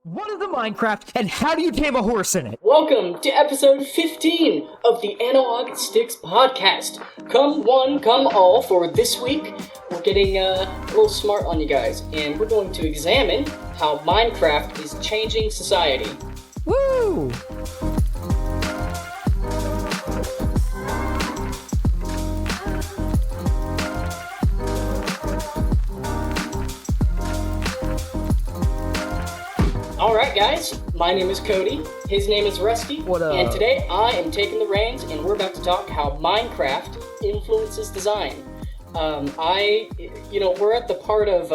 What is a Minecraft, and how do you tame a horse in it? Welcome to episode 15 of the Analog Sticks podcast. Come one, come all for this week. We're getting a little smart on you guys, and we're going to examine how Minecraft is changing society. Woo! Alright guys, my name is Cody, his name is Rusty, What up? and today I am taking the reins and we're about to talk how Minecraft influences design. We're at the part of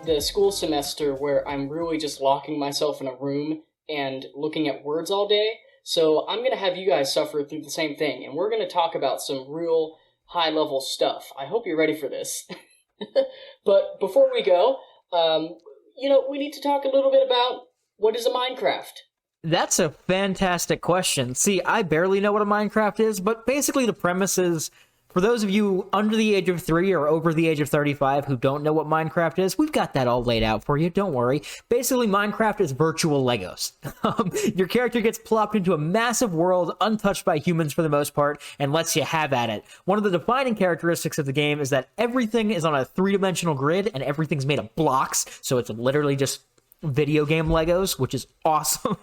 the school semester where I'm really just locking myself in a room and looking at words all day, so I'm going to have you guys suffer through the same thing, and we're going to talk about some real high-level stuff. I hope you're ready for this. But before we go, we need to talk a little bit about what is a Minecraft. That's a fantastic question. See, I barely know what a Minecraft is, but basically the premise is, for those of you under the age of 3 or over the age of 35 who don't know what Minecraft is, we've got that all laid out for you, don't worry. Basically, Minecraft is virtual Legos. Your character gets plopped into a massive world untouched by humans for the most part, and lets you have at it. One of the defining characteristics of the game is that everything is on a three-dimensional grid, and everything's made of blocks, so it's literally just video game Legos, which is awesome.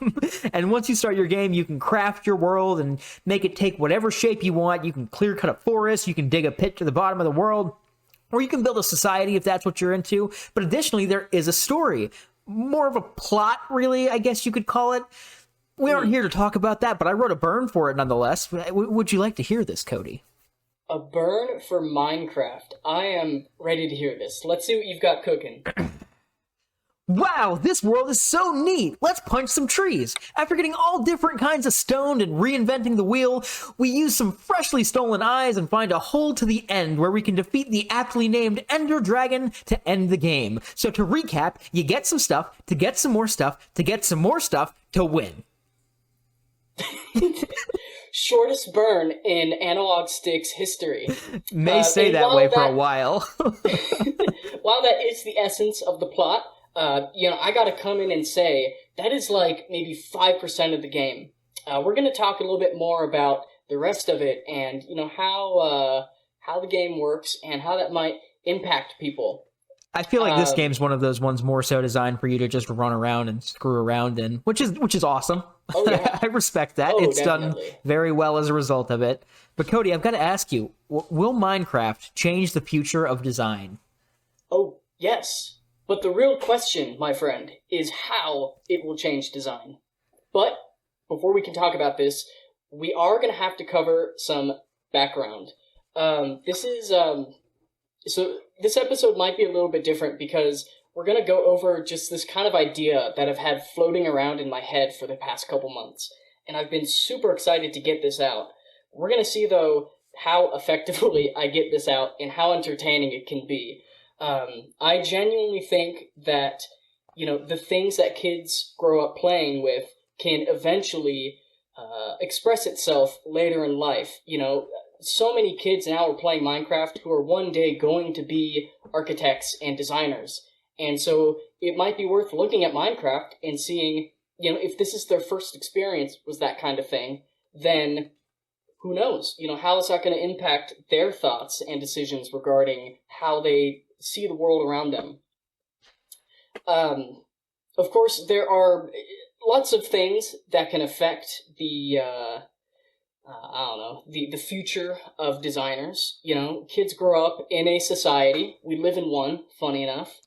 And once you start your game, you can craft your world and make it take whatever shape you want. You can clear cut a forest, you can dig a pit to the bottom of the world, or you can build a society if that's what you're into. But additionally, there is a story. More of a plot, really, I guess you could call it. We aren't here to talk about that, but I wrote a burn for it nonetheless. Would you like to hear this, Cody? A burn for Minecraft. I am ready to hear this. Let's see what you've got cooking. Wow, this world is so neat! Let's punch some trees! After getting all different kinds of stone and reinventing the wheel, we use some freshly stolen eyes and find a hole to the end where we can defeat the aptly named Ender Dragon to end the game. So to recap, you get some stuff, to get some more stuff, to get some more stuff, to win. Shortest burn in Analog Sticks history. May say that way for a while. While that is the essence of the plot, I gotta come in and say, that is like maybe 5% of the game. We're gonna talk a little bit more about the rest of it and, how the game works and how that might impact people. I feel like this game's one of those ones more so designed for you to just run around and screw around in, which is awesome. Oh, yeah. I respect that. Oh, it's definitely. done very well as a result of it. But Cody, I've got to ask you, will Minecraft change the future of design? Oh, yes. But the real question, my friend, is how it will change design. But before we can talk about this, we are going to have to cover some background. So this episode might be a little bit different because we're going to go over just this kind of idea that I've had floating around in my head for the past couple months. And I've been super excited to get this out. We're going to see, though, how effectively I get this out and how entertaining it can be. I genuinely think that, the things that kids grow up playing with can eventually express itself later in life. So many kids now are playing Minecraft who are one day going to be architects and designers. And so it might be worth looking at Minecraft and seeing, if this is their first experience was that kind of thing, then who knows? How is that going to impact their thoughts and decisions regarding how they see the world around them. Of course, there are lots of things that can affect the future of designers. Kids grow up in a society. We live in one, funny enough.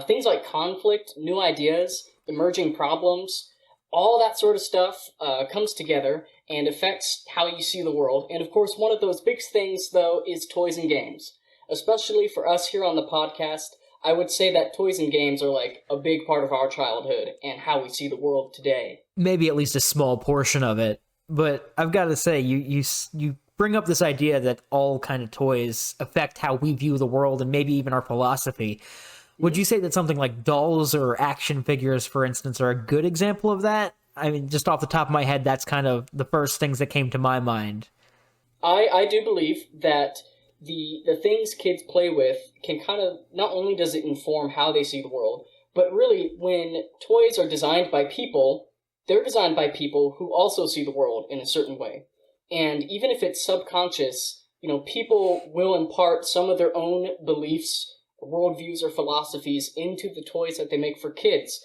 Things like conflict, new ideas, emerging problems, all that sort of stuff comes together and affects how you see the world. And of course, one of those big things, though, is toys and games. Especially for us here on the podcast, I would say that toys and games are like a big part of our childhood and how we see the world today. Maybe at least a small portion of it. But I've got to say, you bring up this idea that all kind of toys affect how we view the world and maybe even our philosophy. Would you say that something like dolls or action figures, for instance, are a good example of that? I mean, just off the top of my head, that's kind of the first things that came to my mind. I do believe that the things kids play with can kind of, not only does it inform how they see the world, But really, when toys are designed by people, they're designed by people who also see the world in a certain way. And even if it's subconscious, people will impart some of their own beliefs, worldviews, or philosophies into the toys that they make for kids.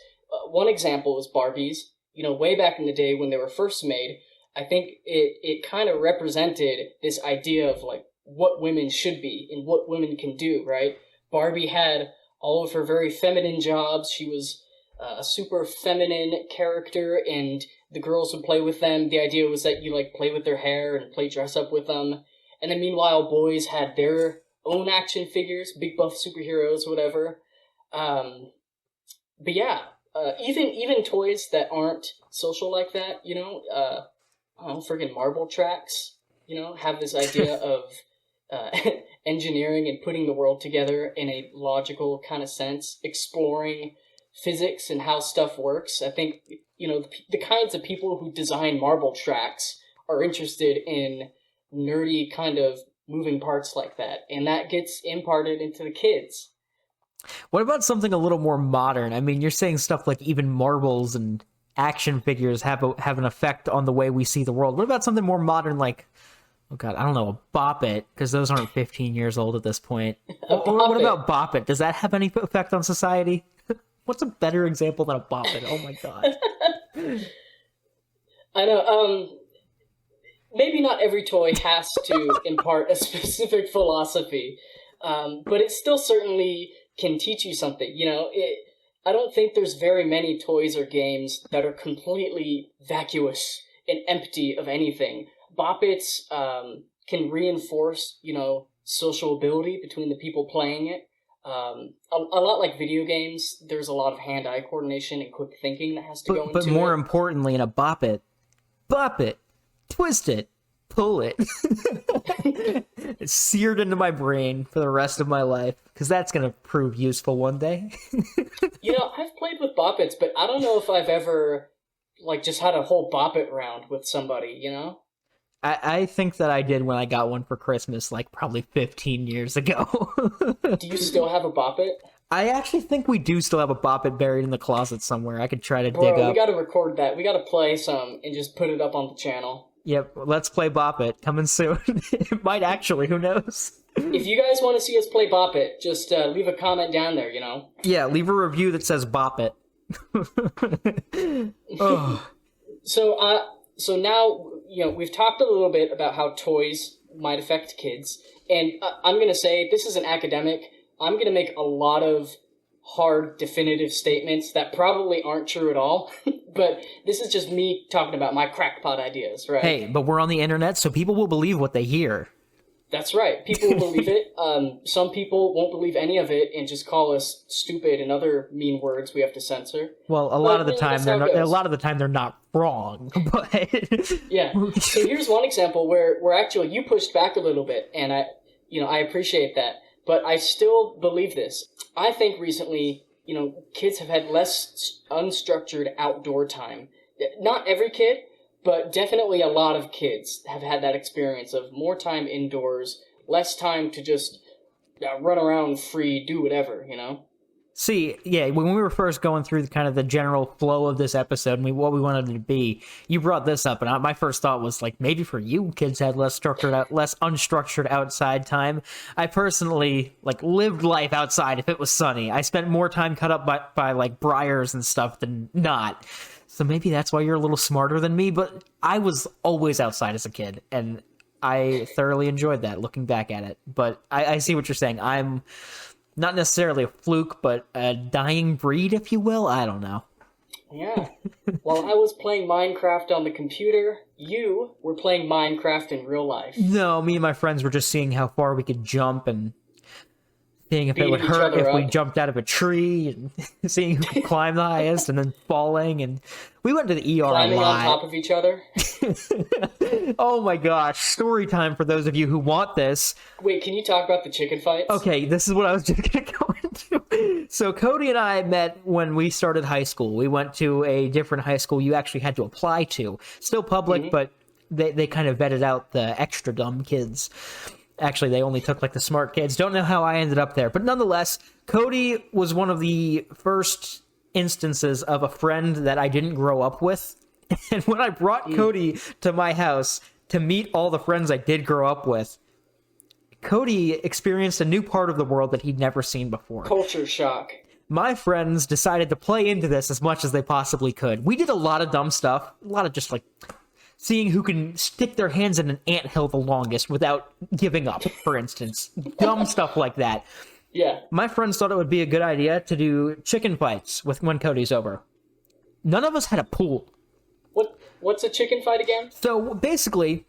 One example is Barbies. Way back in the day when they were first made, I think it kind of represented this idea of like what women should be and what women can do, right? Barbie had all of her very feminine jobs. She was a super feminine character, and the girls would play with them. The idea was that you like play with their hair and play dress up with them. And then meanwhile, boys had their own action figures, big buff superheroes, whatever. But yeah, even toys that aren't social like that, friggin' marble tracks, have this idea of engineering and putting the world together in a logical kind of sense, exploring physics and how stuff works. I think, the kinds of people who design marble tracks are interested in nerdy kind of moving parts like that, and that gets imparted into the kids. What about something a little more modern? I mean, you're saying stuff like even marbles and action figures have an effect on the way we see the world. What about something more modern, like, oh god, I don't know, a Bop It, because those aren't 15 years old at this point. What about Bop It? Does that have any effect on society? What's a better example than a Bop It? Oh my god. I know, maybe not every toy has to impart a specific philosophy, but it still certainly can teach you something. I don't think there's very many toys or games that are completely vacuous and empty of anything. Bop-Its can reinforce, social ability between the people playing it. A lot like video games, there's a lot of hand-eye coordination and quick thinking that has to go into it. But more importantly, in a Bop It, twist it, pull it. It's seared into my brain for the rest of my life, because that's going to prove useful one day. I've played with Bop-Its, but I don't know if I've ever, just had a whole Bop-It round with somebody, I think that I did when I got one for Christmas, probably 15 years ago. Do you still have a Bop-It? I actually think we do still have a Bop-It buried in the closet somewhere. I could try to dig up. We gotta record that. We gotta play some and just put it up on the channel. Yep, let's play Bop It. Coming soon. It might actually, who knows? If you guys want to see us play Bop It, just leave a comment down there, Yeah, leave a review that says Bop It. Oh. So now, we've talked a little bit about how toys might affect kids, and I'm going to say, this is an academic, I'm going to make a lot of hard, definitive statements that probably aren't true at all, but this is just me talking about my crackpot ideas, right? Hey, but we're on the internet, so people will believe what they hear. That's right. People will believe it. Some people won't believe any of it and just call us stupid and other mean words we have to censor. Well, a lot of the time they're not wrong, but yeah. So here's one example where actually you pushed back a little bit, and I appreciate that. But I still believe this. I think recently, kids have had less unstructured outdoor time. Not every kid, but definitely a lot of kids have had that experience of more time indoors, less time to just run around free, do whatever, See, yeah, when we were first going through the general flow of this episode and what we wanted it to be, you brought this up, and my first thought was, maybe for you, kids had less unstructured outside time. I personally, lived life outside if it was sunny. I spent more time cut up by briars and stuff than not. So maybe that's why you're a little smarter than me, but I was always outside as a kid, and I thoroughly enjoyed that, looking back at it. But I see what you're saying. I'm not necessarily a fluke, but a dying breed, if you will. I don't know. Yeah. While I was playing Minecraft on the computer, you were playing Minecraft in real life. No, me and my friends were just seeing how far we could jump and seeing if it would hurt if we jumped out of a tree, and seeing who could climb the highest, and then falling. And we went to the ER climbing a lot. On top of each other. Oh my gosh, story time for those of you who want this. Wait, can you talk about the chicken fights? Okay, this is what I was just going to go into. So Cody and I met when we started high school. We went to a different high school you actually had to apply to. Still public, but they kind of vetted out the extra dumb kids. Actually, they only took like the smart kids. Don't know how I ended up there. But nonetheless, Cody was one of the first instances of a friend that I didn't grow up with. And when I brought Cody to my house to meet all the friends I did grow up with, Cody experienced a new part of the world that he'd never seen before. Culture shock. My friends decided to play into this as much as they possibly could. We did a lot of dumb stuff, a lot of just like seeing who can stick their hands in an anthill the longest without giving up, for instance. Dumb stuff like that. Yeah. My friends thought it would be a good idea to do chicken fights when Cody's over. None of us had a pool. What's a chicken fight again? So basically,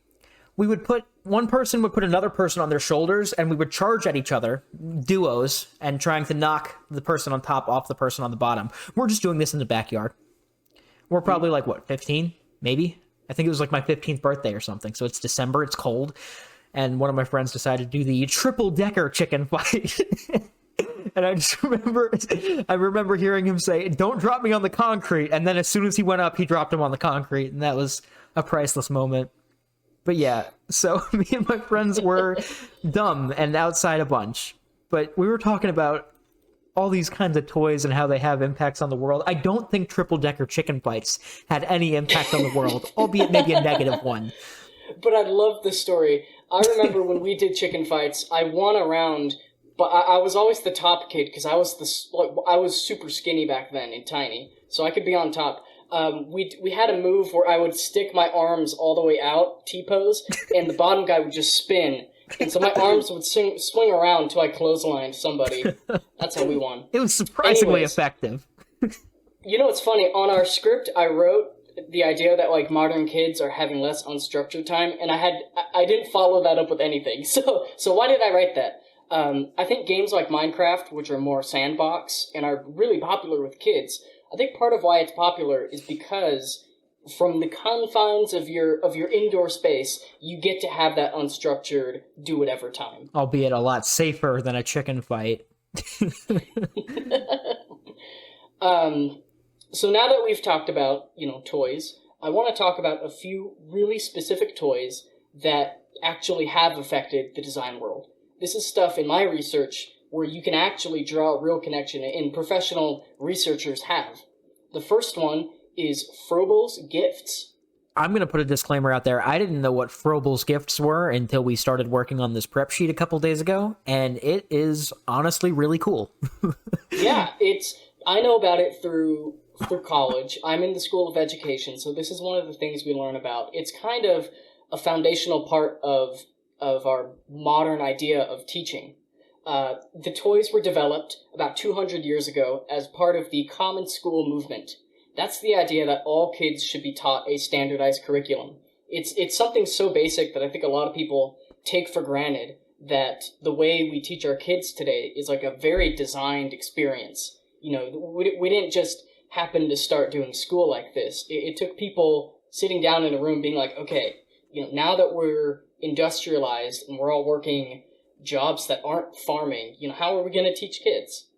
one person would put another person on their shoulders, and we would charge at each other, duos, and trying to knock the person on top off the person on the bottom. We're just doing this in the backyard. We're probably 15, maybe? I think it was like my 15th birthday or something. So it's December, it's cold, and one of my friends decided to do the triple-decker chicken fight. And I just remember hearing him say, "Don't drop me on the concrete." And then as soon as he went up, he dropped him on the concrete. And that was a priceless moment. But yeah, so me and my friends were dumb and outside a bunch. But we were talking about all these kinds of toys and how they have impacts on the world. I don't think triple-decker chicken fights had any impact on the world, albeit maybe a negative one. But I love this story. I remember when we did chicken fights, I won a round. But I was always the top kid because I was super skinny back then and tiny, so I could be on top. We had a move where I would stick my arms all the way out, T-pose, and the bottom guy would just spin, and so my arms would swing around until I clotheslined somebody. That's how we won. It was surprisingly effective. You know what's funny? On our script, I wrote the idea that modern kids are having less unstructured time, and I didn't follow that up with anything. So why did I write that? I think games like Minecraft, which are more sandbox and are really popular with kids, I think part of why it's popular is because from the confines of your indoor space, you get to have that unstructured do-whatever time. Albeit a lot safer than a chicken fight. So now that we've talked about, toys, I want to talk about a few really specific toys that actually have affected the design world. This is stuff in my research where you can actually draw a real connection, and professional researchers have. The first one is Froebel's gifts. I'm going to put a disclaimer out there. I didn't know what Froebel's gifts were until we started working on this prep sheet a couple days ago, and it is honestly really cool. Yeah, I know about it through college. I'm in the School of Education, so this is one of the things we learn about. It's kind of a foundational part of our modern idea of teaching. The toys were developed about 200 years ago as part of the Common School movement. That's the idea that all kids should be taught a standardized curriculum. It's something so basic that I think a lot of people take for granted, that the way we teach our kids today is like a very designed experience. We didn't just happen to start doing school like this. It took people sitting down in a room being like, okay, now that we're industrialized and we're all working jobs that aren't farming, how are we going to teach kids?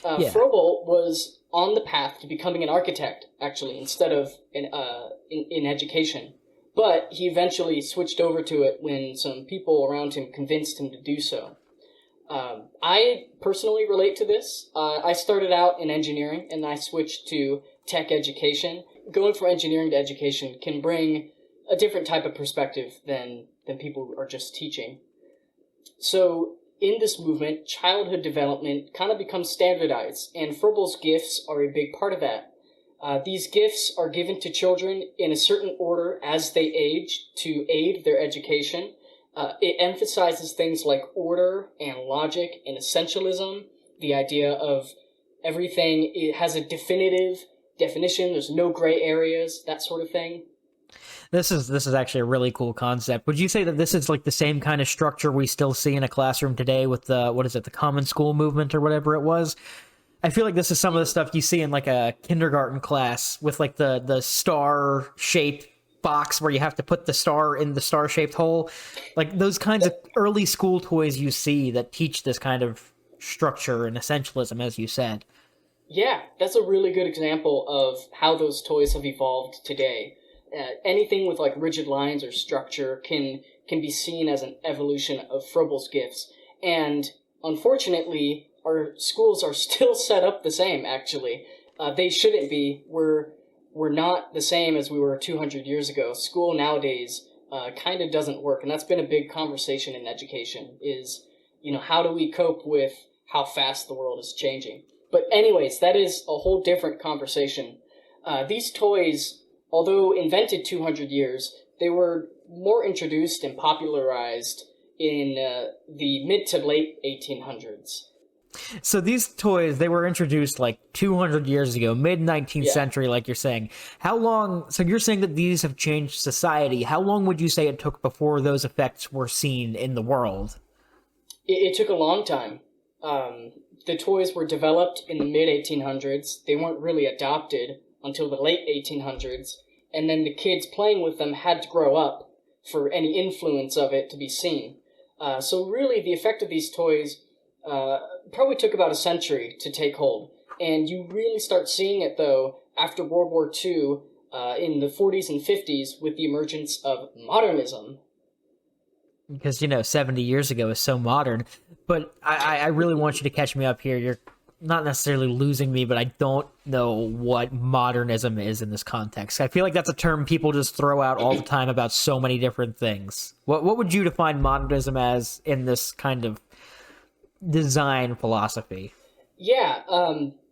Froebel was on the path to becoming an architect, actually, instead of in education. But he eventually switched over to it when some people around him convinced him to do so. I personally relate to this. I started out in engineering and I switched to tech education. Going from engineering to education can bring a different type of perspective than people who are just teaching. So in this movement, childhood development kind of becomes standardized, and Froebel's gifts are a big part of that. These gifts are given to children in a certain order as they age to aid their education. It emphasizes things like order and logic and essentialism, the idea of everything it has a definitive definition, there's no gray areas, that sort of thing. This is actually a really cool concept. Would you say that this is like the same kind of structure we still see in a classroom today with the Common School movement or whatever it was? I feel like this is some of the stuff you see in like a kindergarten class with like the star-shaped box where you have to put the star in the star-shaped hole. Like those kinds of early school toys you see that teach this kind of structure and essentialism, as you said. Yeah, that's a really good example of how those toys have evolved today. anything with like rigid lines or structure can be seen as an evolution of Froebel's gifts. And unfortunately, our schools are still set up the same, actually. They shouldn't be. We're not the same as we were 200 years ago. School nowadays kind of doesn't work, and that's been a big conversation in education is, how do we cope with how fast the world is changing? But anyways, that is a whole different conversation. These toys, although invented 200 years, they were more introduced and popularized in the mid to late 1800s. So these toys, they were introduced like 200 years ago, mid-19th century, like you're saying. How long, so you're saying that these have changed society. How long would you say it took before those effects were seen in the world? It took a long time. The toys were developed in the mid-1800s. They weren't really adopted until the late 1800s. And then the kids playing with them had to grow up for any influence of it to be seen. So really, the effect of these toys probably took about a century to take hold. And you really start seeing it, though, after World War II, in the 40s and 50s, with the emergence of modernism. Because, 70 years ago is so modern. But I really want you to catch me up here. You're not necessarily losing me, but I don't know what modernism is in this context. I feel like that's a term people just throw out all the time about so many different things. What would you define modernism as in this kind of design philosophy? Yeah,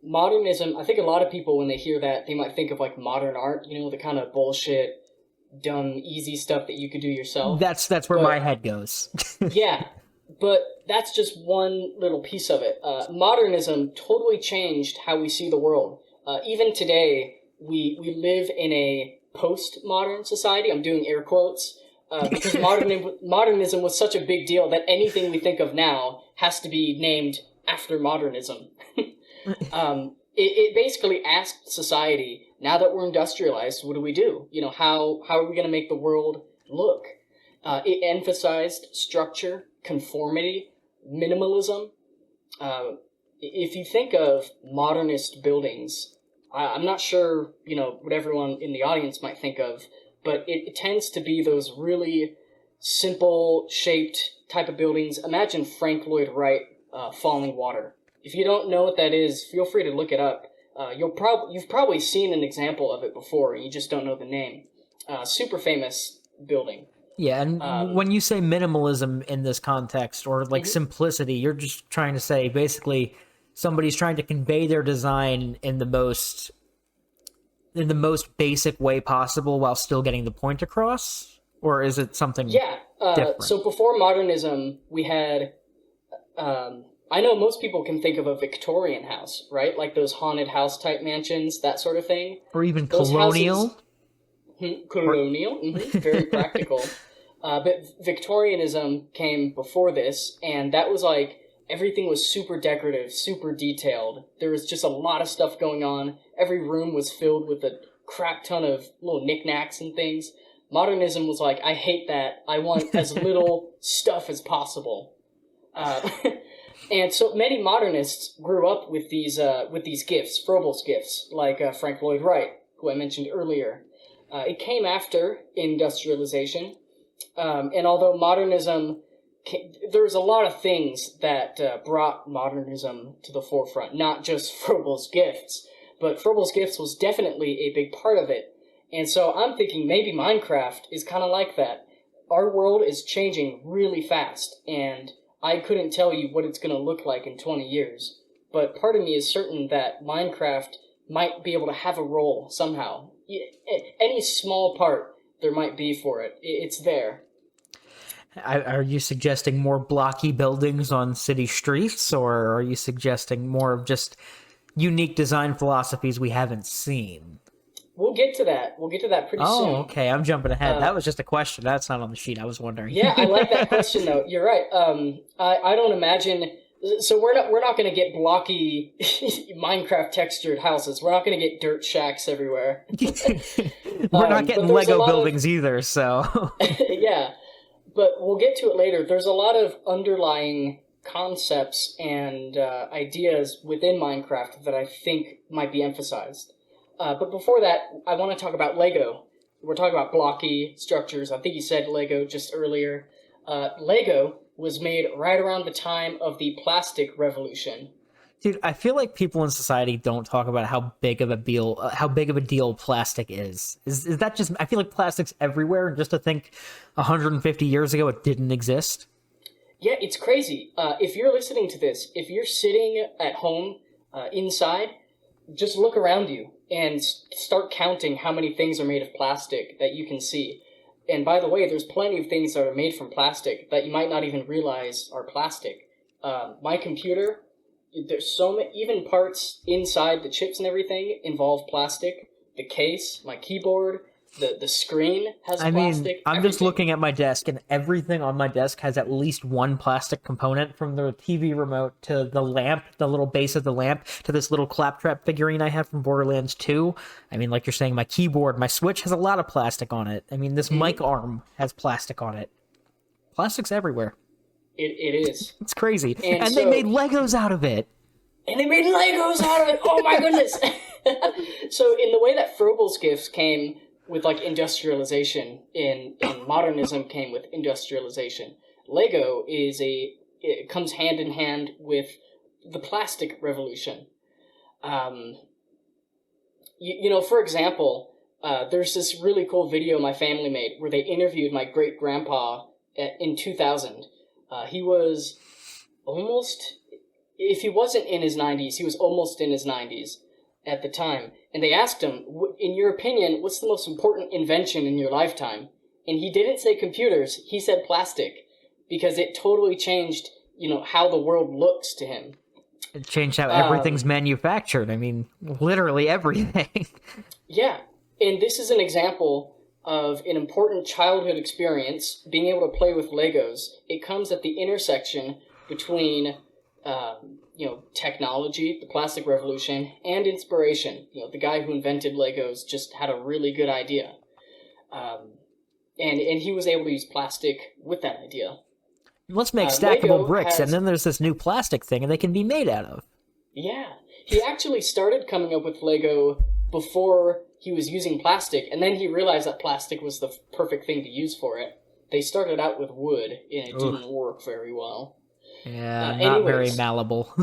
modernism, I think a lot of people, when they hear that, they might think of like modern art, the kind of bullshit, dumb, easy stuff that you could do yourself. That's where my head goes. Yeah, but that's just one little piece of it. Modernism totally changed how we see the world. Even today, we live in a post-modern society. I'm doing air quotes. Because modernism was such a big deal that anything we think of now has to be named after modernism. It basically asked society, now that we're industrialized, what do we do? How are we going to make the world look? It emphasized structure, conformity, minimalism. If you think of modernist buildings, I'm not sure, what everyone in the audience might think of, but it tends to be those really simple shaped type of buildings. Imagine Frank Lloyd Wright, Falling Water. If you don't know what that is, feel free to look it up. You've probably seen an example of it before, and you just don't know the name. Super famous building. Yeah, and when you say minimalism in this context, or like simplicity, you're just trying to say basically somebody's trying to convey their design in the most basic way possible while still getting the point across? Or is it something different? So before modernism, we had, I know most people can think of a Victorian house, right? Like those haunted house type mansions, that sort of thing. Or even colonial? Colonial, very practical. But Victorianism came before this, and that was like, everything was super decorative, super detailed. There was just a lot of stuff going on. Every room was filled with a crap ton of little knickknacks and things. Modernism was like, I hate that. I want as little stuff as possible. And so many modernists grew up with these gifts, Froebel's gifts, like Frank Lloyd Wright, who I mentioned earlier. It came after industrialization, and although modernism, there's a lot of things that brought modernism to the forefront, not just Froebel's gifts, but Froebel's gifts was definitely a big part of it. And so I'm thinking maybe Minecraft is kind of like that. Our world is changing really fast, and I couldn't tell you what it's going to look like in 20 years. But part of me is certain that Minecraft might be able to have a role somehow. Any small part there might be for it. It's there. Are you suggesting more blocky buildings on city streets, or are you suggesting more of just unique design philosophies we haven't seen? We'll get to that. We'll get to that pretty soon. Oh, okay. I'm jumping ahead. That was just a question. That's not on the sheet. I was wondering. Yeah, I like that question, though. You're right. I don't imagine... So we're not going to get blocky Minecraft textured houses. We're not going to get dirt shacks everywhere. We're not getting Lego buildings either, so... Yeah, but we'll get to it later. There's a lot of underlying concepts and ideas within Minecraft that I think might be emphasized. But before that, I want to talk about Lego. we're talking about blocky structures. I think you said Lego just earlier. Lego was made right around the time of the plastic revolution. Dude, I feel like people in society don't talk about how big of a deal plastic is. Is that just? I feel like plastic's everywhere, and just to think, 150 years ago it didn't exist. Yeah, it's crazy. If you're listening to this, if you're sitting at home inside, just look around you and start counting how many things are made of plastic that you can see. And by the way, there's plenty of things that are made from plastic that you might not even realize are plastic. My computer. There's so many, even parts inside the chips and everything involve plastic. The case, my keyboard, the screen has plastic. I'm just looking at my desk, and everything on my desk has at least one plastic component, from the TV remote to the lamp, the little base of the lamp, to this little claptrap figurine I have from Borderlands 2. I mean, like you're saying, my keyboard, my Switch has a lot of plastic on it. I mean, this mic arm has plastic on it. Plastic's everywhere. It is. It's crazy. And they made Legos out of it. And they made Legos out of it! Oh my goodness! So in the way that Froebel's gifts came with, like, industrialization, and modernism came with industrialization, Lego it comes hand in hand with the plastic revolution. For example, there's this really cool video my family made where they interviewed my great-grandpa in 2000. He was almost, if he wasn't in his 90s, he was almost in his 90s at the time. And they asked him, in your opinion, what's the most important invention in your lifetime? And he didn't say computers, he said plastic, because it totally changed, how the world looks to him. It changed how everything's manufactured. I mean, literally everything. Yeah, and this is an example of an important childhood experience, being able to play with Legos. It comes at the intersection between, technology, the plastic revolution, and inspiration. The guy who invented Legos just had a really good idea. And he was able to use plastic with that idea. Let's make stackable bricks, and then there's this new plastic thing, and they can be made out of. Yeah. He actually started coming up with Lego before he was using plastic, and then he realized that plastic was the perfect thing to use for it. They started out with wood, and it didn't work very well. Yeah, not very malleable.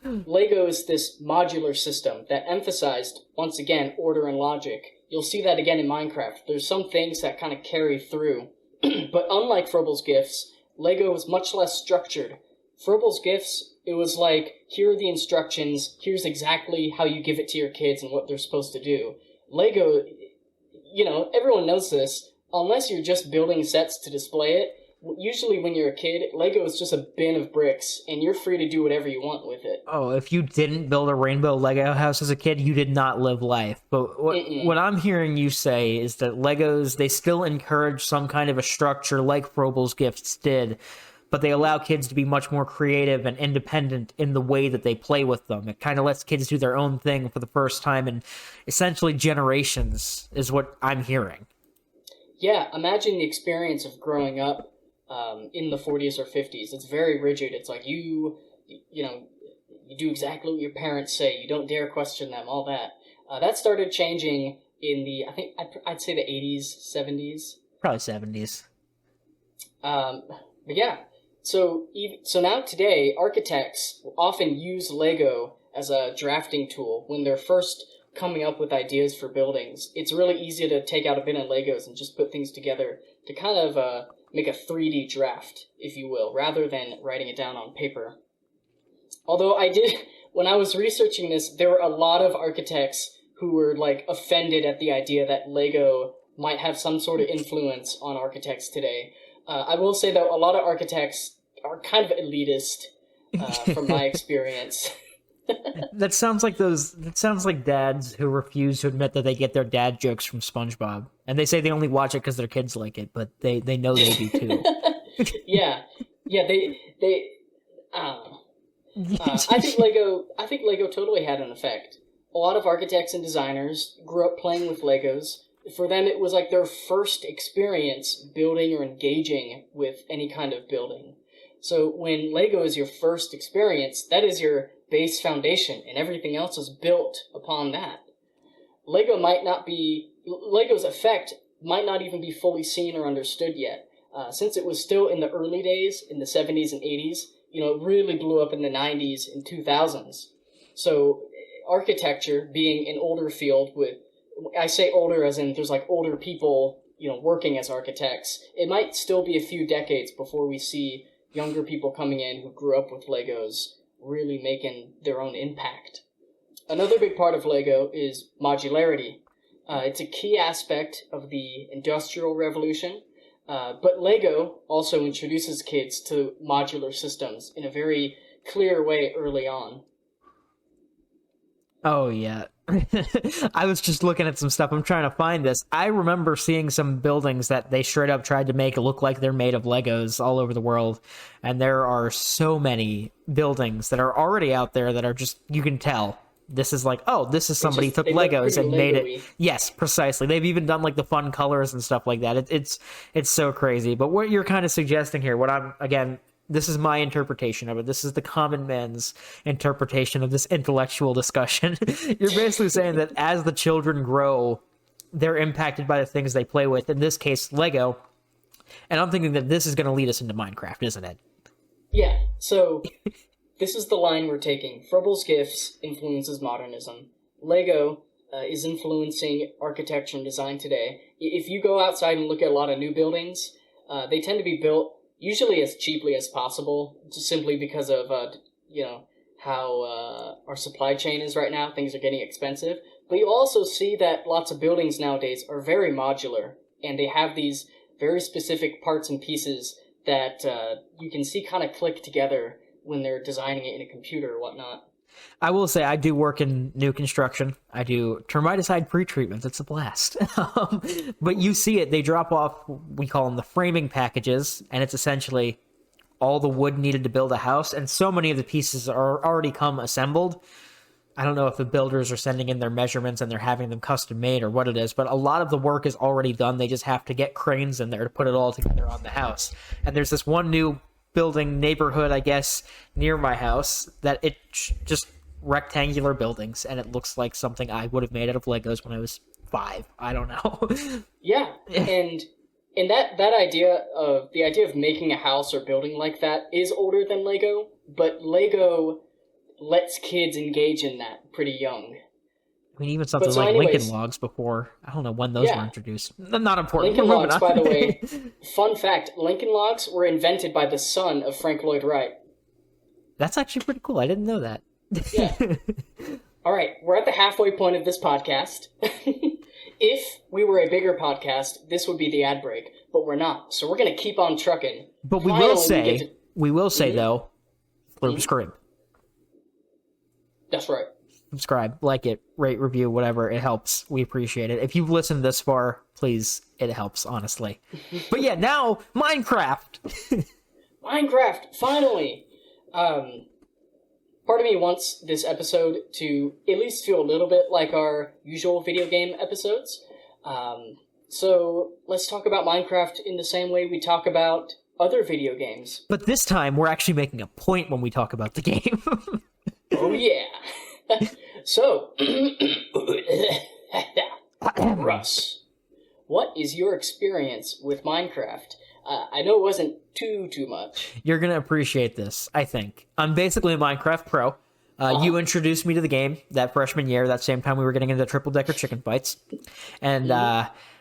Lego is this modular system that emphasized, once again, order and logic. You'll see that again in Minecraft. There's some things that kind of carry through. But unlike Froebel's gifts, Lego was much less structured. Froebel's gifts, it was like, here are the instructions, here's exactly how you give it to your kids and what they're supposed to do. Lego, everyone knows this, unless you're just building sets to display it, usually when you're a kid, Lego is just a bin of bricks, and you're free to do whatever you want with it. Oh, if you didn't build a rainbow Lego house as a kid, you did not live life. But what I'm hearing you say is that Legos, they still encourage some kind of a structure like Froebel's gifts did, but they allow kids to be much more creative and independent in the way that they play with them. It kind of lets kids do their own thing for the first time in essentially generations, is what I'm hearing. Yeah, imagine the experience of growing up in the 40s or 50s. It's very rigid. It's like you do exactly what your parents say. You don't dare question them, all that. That started changing in I'd say the 80s, 70s. Probably 70s. But yeah. So now today, architects often use Lego as a drafting tool when they're first coming up with ideas for buildings. It's really easy to take out a bin of Legos and just put things together to kind of make a 3D draft, if you will, rather than writing it down on paper. Although when I was researching this, there were a lot of architects who were offended at the idea that Lego might have some sort of influence on architects today. I will say, though, a lot of architects are kind of elitist, from my experience. That sounds like dads who refuse to admit that they get their dad jokes from SpongeBob, and they say they only watch it because their kids like it, but they know they do too. yeah, they. I think Lego totally had an effect. A lot of architects and designers grew up playing with Legos. For them, it was like their first experience building or engaging with any kind of building. So when Lego is your first experience, that is your base foundation, and everything else is built upon that. Lego might not be, Lego's effect might not even be fully seen or understood yet. Since it was still in the early days, in the 70s and 80s, it really blew up in the 90s and 2000s. So architecture being an older field I say older as in there's like older people, working as architects, it might still be a few decades before we see younger people coming in who grew up with Legos really making their own impact. Another big part of Lego is modularity. It's a key aspect of the Industrial Revolution, but Lego also introduces kids to modular systems in a very clear way early on. Oh, yeah. I was just looking at some stuff. I'm trying to find this. I remember seeing some buildings that they straight up tried to make look like they're made of Legos all over the world. And there are so many buildings that are already out there that are just, you can tell. This is like, oh, this is somebody took Legos and made it. Yes, precisely. They've even done like the fun colors and stuff like that. It's so crazy. But what you're kind of suggesting here, this is my interpretation of it. This is the common man's interpretation of this intellectual discussion. You're basically saying that as the children grow, they're impacted by the things they play with, in this case, Lego. And I'm thinking that this is going to lead us into Minecraft, isn't it? Yeah, so this is the line we're taking. Froebel's gifts influences modernism. Lego is influencing architecture and design today. If you go outside and look at a lot of new buildings, they tend to be built usually as cheaply as possible, just simply because of how our supply chain is right now. Things are getting expensive. But you also see that lots of buildings nowadays are very modular, and they have these very specific parts and pieces that you can see kind of click together when they're designing it in a computer or whatnot. I will say I do work in new construction. I do termiticide pre-treatments. It's a blast. But you see it. They drop off, we call them the framing packages, and it's essentially all the wood needed to build a house, and so many of the pieces are already come assembled. I don't know if the builders are sending in their measurements and they're having them custom made or what it is, but a lot of the work is already done. They just have to get cranes in there to put it all together on the house. And there's this one new building neighborhood, I guess, near my house that just rectangular buildings, and it looks like something I would have made out of Legos when I was 5. I don't know. Yeah, and that idea of making a house or building like that is older than Lego, but Lego lets kids engage in that pretty young. I mean, even something like Lincoln Logs before, I don't know when those were introduced. Not important. Lincoln Logs, by the way, fun fact, Lincoln Logs were invented by the son of Frank Lloyd Wright. That's actually pretty cool. I didn't know that. Yeah. All right, we're at the halfway point of this podcast. If we were a bigger podcast, this would be the ad break, but we're not. So we're going to keep on trucking. But we will say, though, subscribe. That's right. Subscribe, like it, rate, review, whatever. It helps. We appreciate it. If you've listened this far, please, it helps, honestly. But yeah, now, Minecraft. Minecraft, finally. Part of me wants this episode to at least feel a little bit like our usual video game episodes. So let's talk about Minecraft in the same way we talk about other video games. But this time, we're actually making a point when we talk about the game. Oh, yeah. So, Russ, what is your experience with Minecraft? I know it wasn't too much. You're going to appreciate this, I think. I'm basically a Minecraft pro. You introduced me to the game that freshman year, that same time we were getting into triple-decker chicken fights. And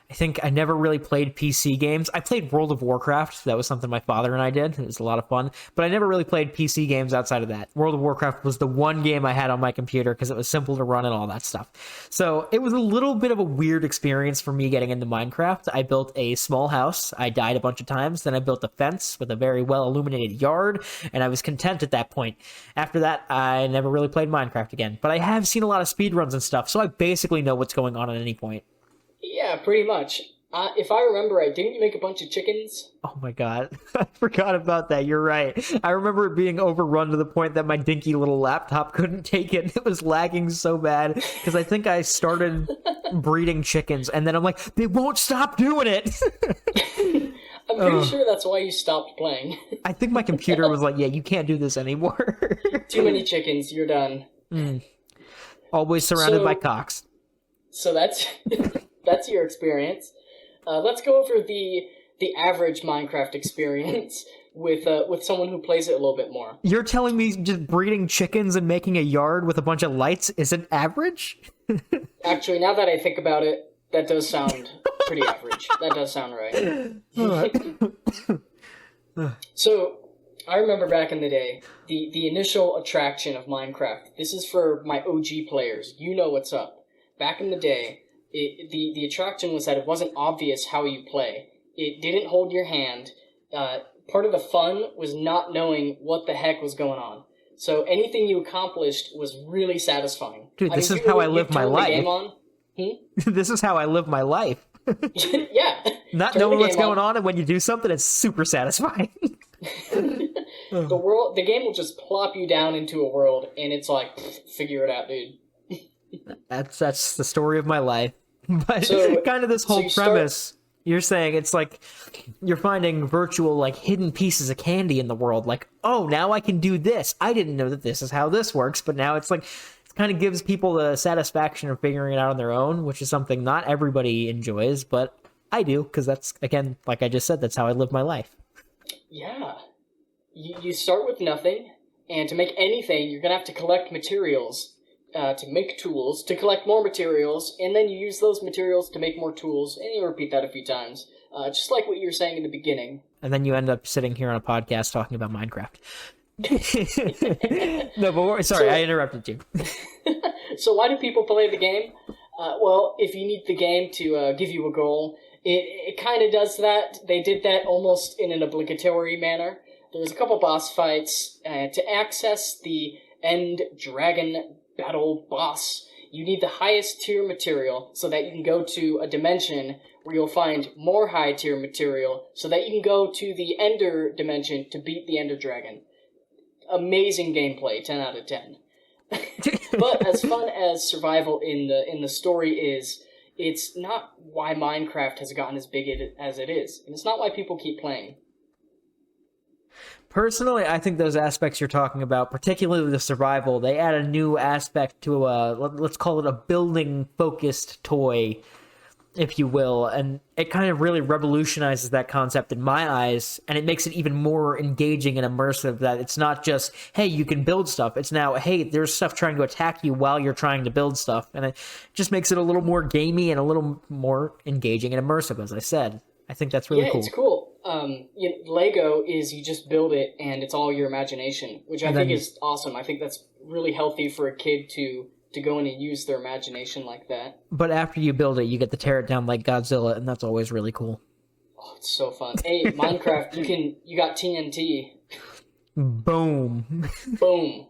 I think I never really played PC games. I played World of Warcraft. That was something my father and I did. It was a lot of fun. But I never really played PC games outside of that. World of Warcraft was the one game I had on my computer because it was simple to run and all that stuff. So it was a little bit of a weird experience for me getting into Minecraft. I built a small house. I died a bunch of times. Then I built a fence with a very well-illuminated yard, and I was content at that point. After that, I never really played Minecraft again. But I have seen a lot of speedruns and stuff, so I basically know what's going on at any point. Yeah, pretty much. If I remember right, didn't you make a bunch of chickens? Oh my god, I forgot about that. You're right. I remember it being overrun to the point that my dinky little laptop couldn't take it. It was lagging so bad because I think I started breeding chickens, and then I'm like, they won't stop doing it. I'm pretty sure that's why you stopped playing. I think my computer was like, yeah, you can't do this anymore. Too many chickens, you're done. Always surrounded by cocks. So that's... that's your experience. Let's go over the average Minecraft experience with someone who plays it a little bit more. You're telling me just breeding chickens and making a yard with a bunch of lights isn't average? Actually, now that I think about it, that does sound pretty average. That does sound right. So, I remember back in the day, the initial attraction of Minecraft. This is for my OG players. You know what's up. Back in the day, the attraction was that it wasn't obvious how you play. It didn't hold your hand. Part of the fun was not knowing what the heck was going on. So anything you accomplished was really satisfying. Dude, this is how I live my life. This is how I live my life. Yeah. Not knowing what's going on, and when you do something, it's super satisfying. The game will just plop you down into a world, and it's like, figure it out, dude. That's the story of my life. But so, kind of this whole premise, you're saying it's like you're finding virtual, like, hidden pieces of candy in the world. Like, oh, now I can do this. I didn't know that this is how this works, but now it's like, it kind of gives people the satisfaction of figuring it out on their own, which is something not everybody enjoys, but I do, because that's, again, like I just said, that's how I live my life. Yeah. You start with nothing, and to make anything, you're going to have to collect materials. To make tools, to collect more materials, and then you use those materials to make more tools, and you repeat that a few times. Just like what you were saying in the beginning. And then you end up sitting here on a podcast talking about Minecraft. No, but sorry, I interrupted you. So why do people play the game? Well, if you need the game to give you a goal, it kind of does that. They did that almost in an obligatory manner. There's a couple boss fights. To access the End Dragon Battle boss, you need the highest tier material so that you can go to a dimension where you'll find more high tier material so that you can go to the Ender dimension to beat the Ender Dragon. Amazing gameplay, 10 out of 10. But as fun as survival in the story is, it's not why Minecraft has gotten as big as it is, and it's not why people keep playing. Personally, I think those aspects you're talking about, particularly the survival, they add a new aspect to let's call it a building-focused toy, if you will, and it kind of really revolutionizes that concept in my eyes, and it makes it even more engaging and immersive, that it's not just, hey, you can build stuff, it's now, hey, there's stuff trying to attack you while you're trying to build stuff, and it just makes it a little more gamey and a little more engaging and immersive, as I said. I think that's really cool. Yeah, it's cool. Lego is you just build it and it's all your imagination, which I think is awesome. I think that's really healthy for a kid to go in and use their imagination like that. But after you build it, you get to tear it down like Godzilla, and that's always really cool. Oh, it's so fun. Hey, Minecraft, you got TNT. Boom. Boom.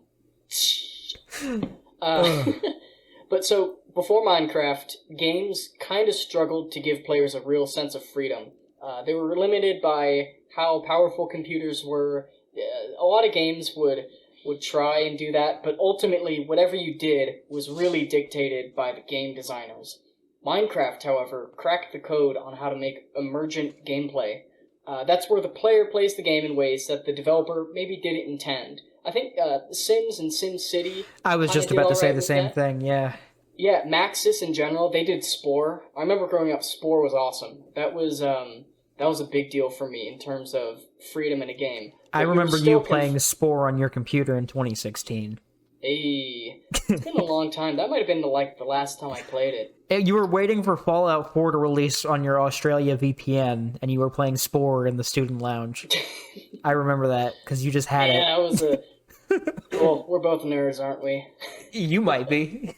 But so, before Minecraft, games kind of struggled to give players a real sense of freedom. They were limited by how powerful computers were. A lot of games would try and do that, but ultimately, whatever you did was really dictated by the game designers. Minecraft, however, cracked the code on how to make emergent gameplay. That's where the player plays the game in ways that the developer maybe didn't intend. I think Sims and SimCity... I was just about to say the same thing, yeah. Yeah, Maxis in general, they did Spore. I remember growing up, Spore was awesome. That was a big deal for me in terms of freedom in a game. But I remember you playing Spore on your computer in 2016. Hey, it's been a long time. That might have been the last time I played it. You were waiting for Fallout 4 to release on your Australia VPN, and you were playing Spore in the student lounge. I remember that, because you just had it. Yeah, that was a... Well, we're both nerds, aren't we? You might be.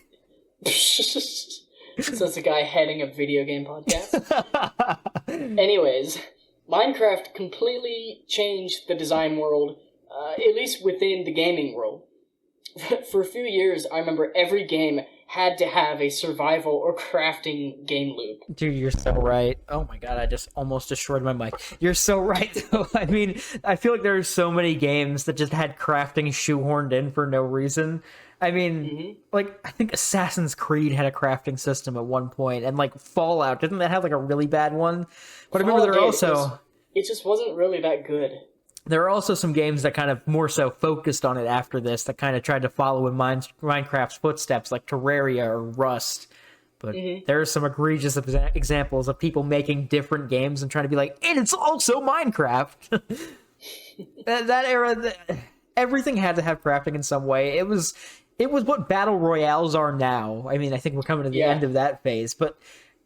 So it's a guy heading a video game podcast. Anyways, Minecraft completely changed the design world, at least within the gaming world. For a few years, I remember every game had to have a survival or crafting game loop. Dude, you're so right. Oh my god, I just almost destroyed my mic. You're so right, though. I mean, I feel like there's so many games that just had crafting shoehorned in for no reason. I mean, like, I think Assassin's Creed had a crafting system at one point, and, like, Fallout, didn't that have, like, a really bad one? But I remember there also... It just wasn't really that good. There are also some games that kind of more so focused on it after this, that kind of tried to follow in Minecraft's footsteps, like Terraria or Rust. But Mm-hmm. there are some egregious examples of people making different games and trying to be like, and it's also Minecraft. that era, everything had to have crafting in some way. It was what battle royales are now. I mean, I think we're coming to the end of that phase, but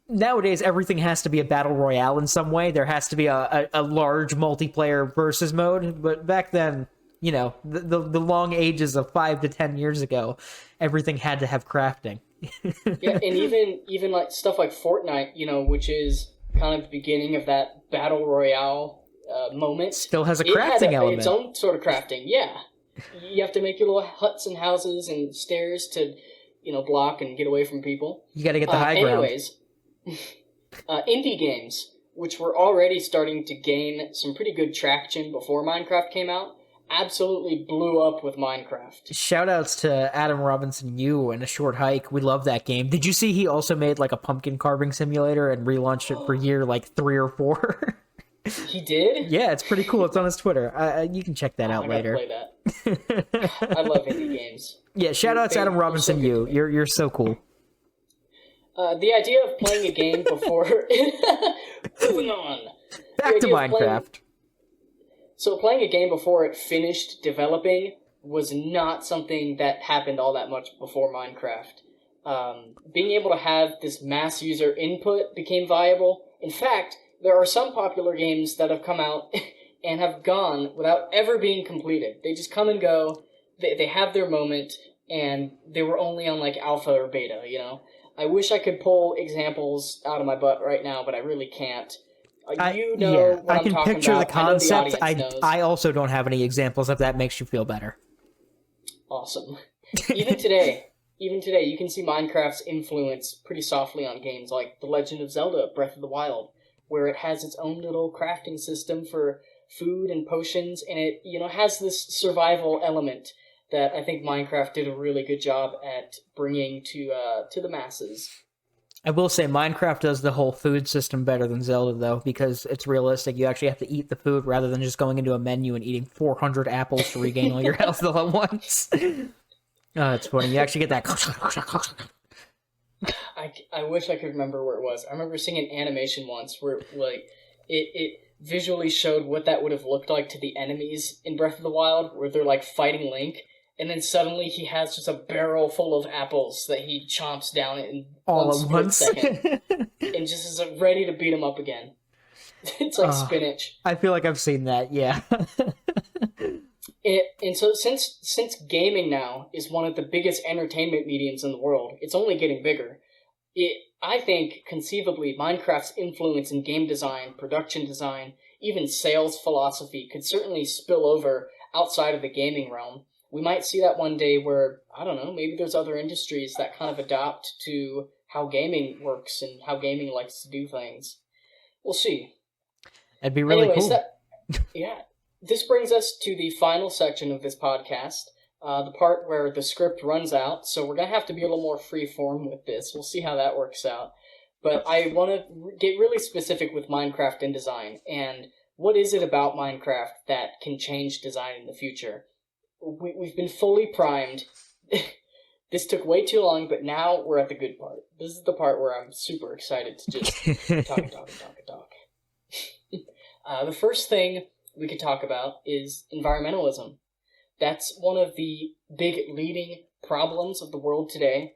nowadays everything has to be a battle royale in some way. There has to be a large multiplayer versus mode. But back then, you know, the long ages of 5 to 10 years ago, everything had to have crafting. Yeah, and even like stuff like Fortnite, you know, which is kind of the beginning of that battle royale moment, Still has a it had crafting element. its own sort of crafting. Yeah, you have to make your little huts and houses and stairs to, you know, block and get away from people. You got to get the high ground. Anyways, indie games, which were already starting to gain some pretty good traction before Minecraft came out, absolutely blew up with Minecraft. Shoutouts to Adam Robinson Yu and A Short Hike. We love that game. Did you see he also made like a pumpkin carving simulator and relaunched it for year like 3 or 4? He did? Yeah, it's pretty cool. It's on his Twitter. You can check that out later. I gotta play that. I love indie games. Yeah, shoutouts to Adam Robinson Yu. You're so cool. The idea of playing a game before... Moving on. Back to Minecraft. So playing a game before it finished developing was not something that happened all that much before Minecraft. Being able to have this mass user input became viable. In fact, there are some popular games that have come out and have gone without ever being completed. They just come and go, they have their moment, and they were only on like alpha or beta, you know? I wish I could pull examples out of my butt right now, but I really can't. I can picture the concept. I also don't have any examples if that makes you feel better. Awesome. Even today, you can see Minecraft's influence pretty softly on games like The Legend of Zelda: Breath of the Wild, where it has its own little crafting system for food and potions, and it, you know, has this survival element that I think Minecraft did a really good job at bringing to the masses. I will say Minecraft does the whole food system better than Zelda, though, because it's realistic. You actually have to eat the food rather than just going into a menu and eating 400 apples to regain all your health all at once. Oh, it's funny. You actually get that... I wish I could remember where it was. I remember seeing an animation once where like it visually showed what that would have looked like to the enemies in Breath of the Wild, where they're like fighting Link, and then suddenly he has just a barrel full of apples that he chomps down in all at once, second, and just is ready to beat him up again. It's like spinach. I feel like I've seen that. Yeah. And so since gaming now is one of the biggest entertainment mediums in the world, it's only getting bigger. I think, conceivably, Minecraft's influence in game design, production design, even sales philosophy could certainly spill over outside of the gaming realm. We might see that one day where, I don't know, maybe there's other industries that kind of adopt to how gaming works and how gaming likes to do things. We'll see. That'd be really cool. Yeah. This brings us to the final section of this podcast, the part where the script runs out, so we're going to have to be a little more free-form with this. We'll see how that works out. But I want to get really specific with Minecraft and design, and what is it about Minecraft that can change design in the future? We've been fully primed. This took way too long, but now we're at the good part. This is the part where I'm super excited to just talk. The first thing we could talk about is environmentalism. That's one of the big leading problems of the world today.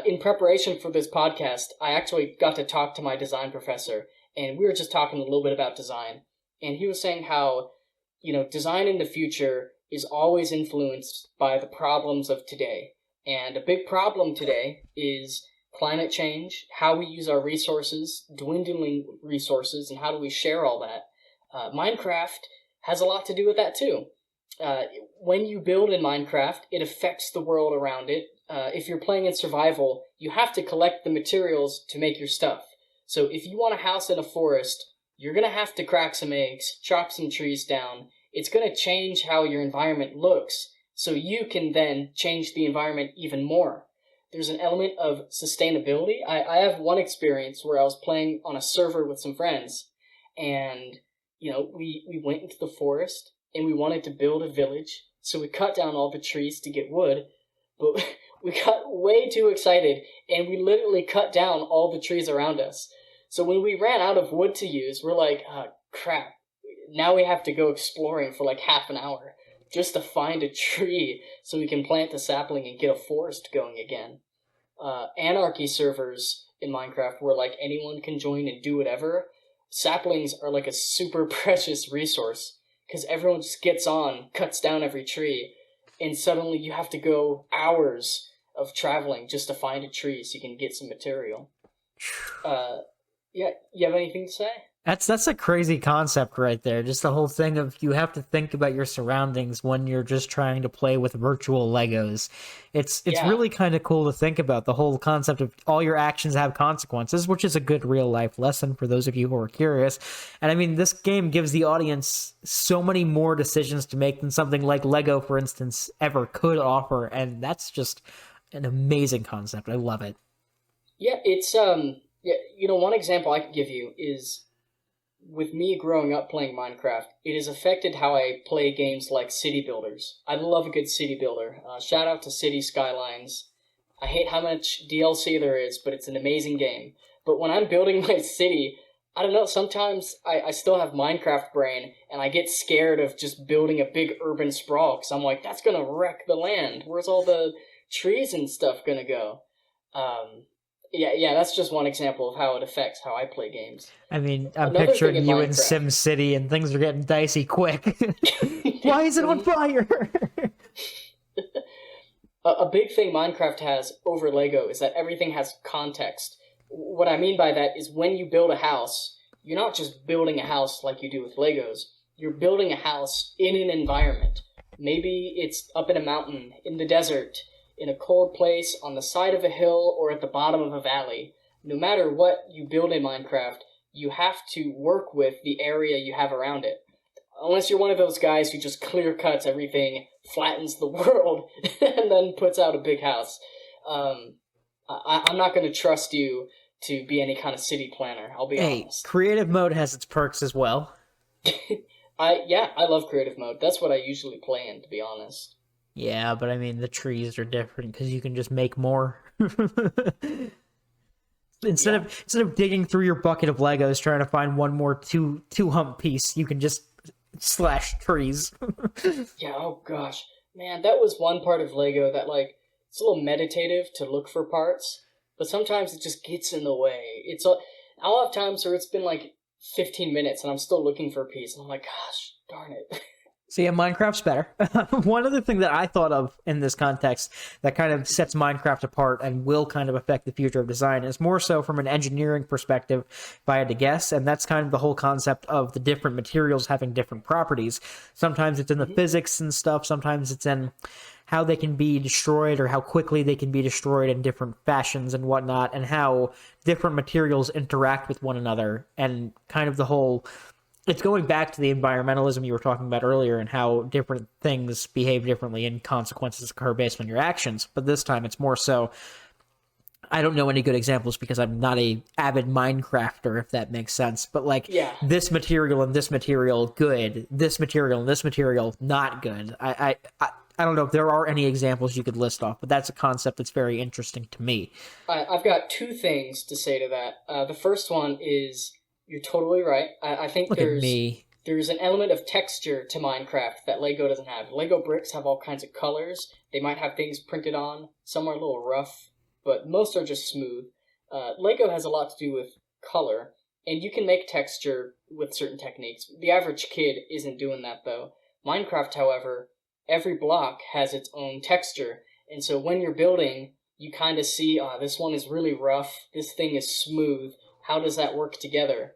In preparation for this podcast, I actually got to talk to my design professor, and we were just talking a little bit about design. And he was saying how, you know, design in the future is always influenced by the problems of today. And a big problem today is climate change, how we use our resources, dwindling resources, and how do we share all that. Minecraft has a lot to do with that too. When you build in Minecraft, it affects the world around it. If you're playing in survival, you have to collect the materials to make your stuff. So if you want a house in a forest, you're going to have to crack some eggs, chop some trees down. It's going to change how your environment looks, so you can then change the environment even more. There's an element of sustainability. I have one experience where I was playing on a server with some friends, and you know, we went into the forest, and we wanted to build a village, so we cut down all the trees to get wood, but We got way too excited, and we literally cut down all the trees around us. So when we ran out of wood to use, we're like, oh, crap. Now we have to go exploring for like half an hour just to find a tree so we can plant the sapling and get a forest going again. Anarchy servers in Minecraft where like anyone can join and do whatever. Saplings are like a super precious resource because everyone just gets on, cuts down every tree, and suddenly you have to go hours of traveling just to find a tree so you can get some material. Yeah, you have anything to say? That's a crazy concept right there. Just the whole thing of you have to think about your surroundings when you're just trying to play with virtual Legos. It's really kind of cool to think about the whole concept of all your actions have consequences, which is a good real life lesson for those of you who are curious. And I mean, this game gives the audience so many more decisions to make than something like Lego, for instance, ever could offer, and that's just an amazing concept. I love it. Yeah, it's one example I could give you is with me growing up playing Minecraft, it has affected how I play games like City Builders. I love a good city builder. Shout out to City Skylines. I hate how much DLC there is, but it's an amazing game. But when I'm building my city, I don't know, sometimes I still have Minecraft brain, and I get scared of just building a big urban sprawl, because I'm like, that's gonna wreck the land. Where's all the trees and stuff gonna go? Yeah, that's just one example of how it affects how I play games. I mean, I'm picturing you in SimCity and things are getting dicey quick. Why is it on fire? A big thing Minecraft has over Lego is that everything has context. What I mean by that is when you build a house, you're not just building a house like you do with Legos. You're building a house in an environment. Maybe it's up in a mountain, in the desert, in a cold place, on the side of a hill, or at the bottom of a valley. No matter what you build in Minecraft, you have to work with the area you have around it. Unless you're one of those guys who just clear cuts everything, flattens the world, and then puts out a big house. I'm not going to trust you to be any kind of city planner, I'll be honest. Creative mode has its perks as well. I love creative mode. That's what I usually play in, to be honest. Yeah, but I mean, the trees are different because you can just make more. Instead of digging through your bucket of Legos trying to find one more two hump piece, you can just slash trees. Yeah, oh gosh. Man, that was one part of Lego that, like, it's a little meditative to look for parts, but sometimes it just gets in the way. I'll have times where it's been like 15 minutes and I'm still looking for a piece, and I'm like, gosh, darn it. So yeah, Minecraft's better. One other thing that I thought of in this context that kind of sets Minecraft apart and will kind of affect the future of design is more so from an engineering perspective, if I had to guess, and that's kind of the whole concept of the different materials having different properties. Sometimes it's in the physics and stuff, sometimes it's in how they can be destroyed or how quickly they can be destroyed in different fashions and whatnot, and how different materials interact with one another, and kind of the whole... It's going back to the environmentalism you were talking about earlier and how different things behave differently and consequences occur based on your actions. But this time it's more so, I don't know any good examples because I'm not a avid Minecrafter, if that makes sense. But like this material and this material, good. This material and this material, not good. I don't know if there are any examples you could list off, but that's a concept that's very interesting to me. I've got two things to say to that. The first one is... You're totally right. I think there's an element of texture to Minecraft that Lego doesn't have. Lego bricks have all kinds of colors. They might have things printed on. Some are a little rough, but most are just smooth. Lego has a lot to do with color, and you can make texture with certain techniques. The average kid isn't doing that, though. Minecraft, however, every block has its own texture, and so when you're building, you kind of see, this one is really rough, this thing is smooth. How does that work together?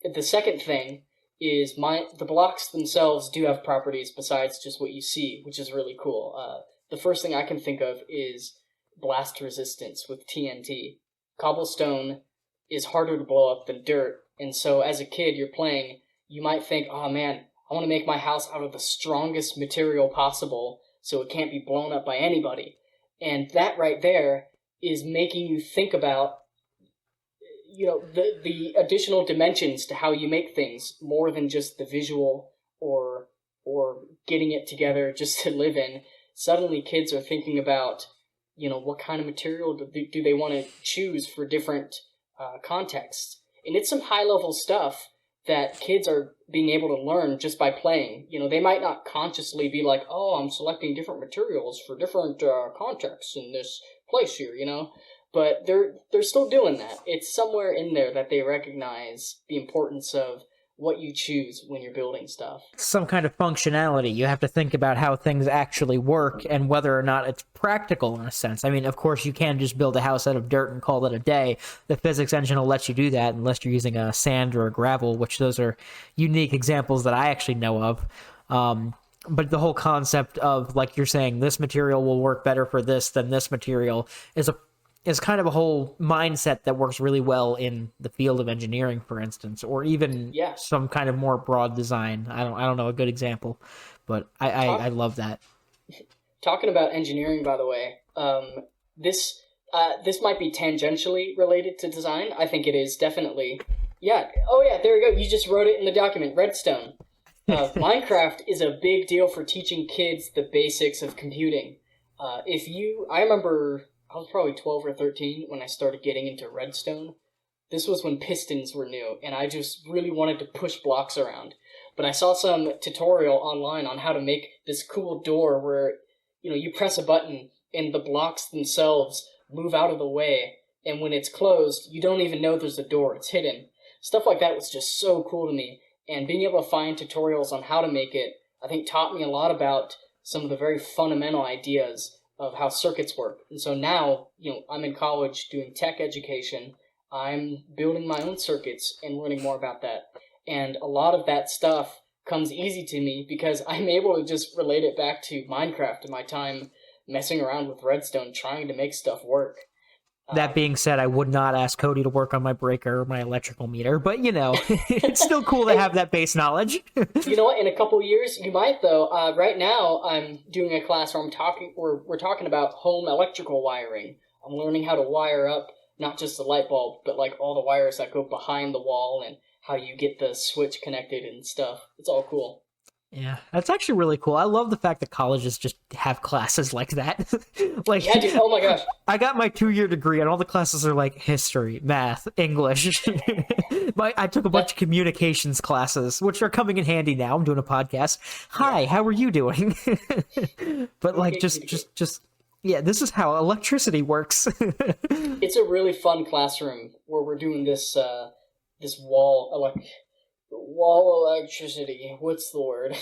The second thing is the blocks themselves do have properties besides just what you see, which is really cool. The first thing I can think of is blast resistance with TNT. Cobblestone is harder to blow up than dirt, and so as a kid you're playing, you might think, oh man, I want to make my house out of the strongest material possible so it can't be blown up by anybody. And that right there is making you think about the additional dimensions to how you make things more than just the visual or getting it together just to live in. suddenly kids are thinking about, what kind of material do they want to choose for different contexts. And it's some high-level stuff that kids are being able to learn just by playing. They might not consciously be like, oh, I'm selecting different materials for different contexts in this place here, but they're still doing that. It's somewhere in there that they recognize the importance of what you choose when you're building stuff. Some kind of functionality. You have to think about how things actually work and whether or not it's practical in a sense. I mean, of course, you can't just build a house out of dirt and call it a day. The physics engine will let you do that unless you're using a sand or a gravel, which those are unique examples that I actually know of. But the whole concept of, like you're saying, this material will work better for this than this material is kind of a whole mindset that works really well in the field of engineering, for instance, or even some kind of more broad design. I don't know a good example, but I love that. Talking about engineering, by the way, this might be tangentially related to design. I think it is, definitely. Yeah. Oh, yeah, there we go. You just wrote it in the document, Redstone. Minecraft is a big deal for teaching kids the basics of computing. I remember I was probably 12 or 13 when I started getting into redstone. This was when pistons were new, and I just really wanted to push blocks around. But I saw some tutorial online on how to make this cool door where, you press a button and the blocks themselves move out of the way, and when it's closed, you don't even know there's a door, it's hidden. Stuff like that was just so cool to me, and being able to find tutorials on how to make it, I think taught me a lot about some of the very fundamental ideas of how circuits work. And so now, I'm in college doing tech education. I'm building my own circuits and learning more about that. And a lot of that stuff comes easy to me because I'm able to just relate it back to Minecraft and my time messing around with redstone, trying to make stuff work. That being said, I would not ask Cody to work on my breaker or my electrical meter, but it's still cool to have that base knowledge. You know what? In a couple of years, you might though. Right now, I'm doing a class where we're talking about home electrical wiring. I'm learning how to wire up not just the light bulb, but like all the wires that go behind the wall and how you get the switch connected and stuff. It's all cool. Yeah, that's actually really cool. I love the fact that colleges just have classes like that. Yeah, dude, oh my gosh. I got my 2-year degree, and all the classes are like history, math, English. I took a bunch of communications classes, which are coming in handy now. I'm doing a podcast. Hi, how are you doing? But like, yeah, this is how electricity works. It's a really fun classroom where we're doing this wall electricity. What's the word?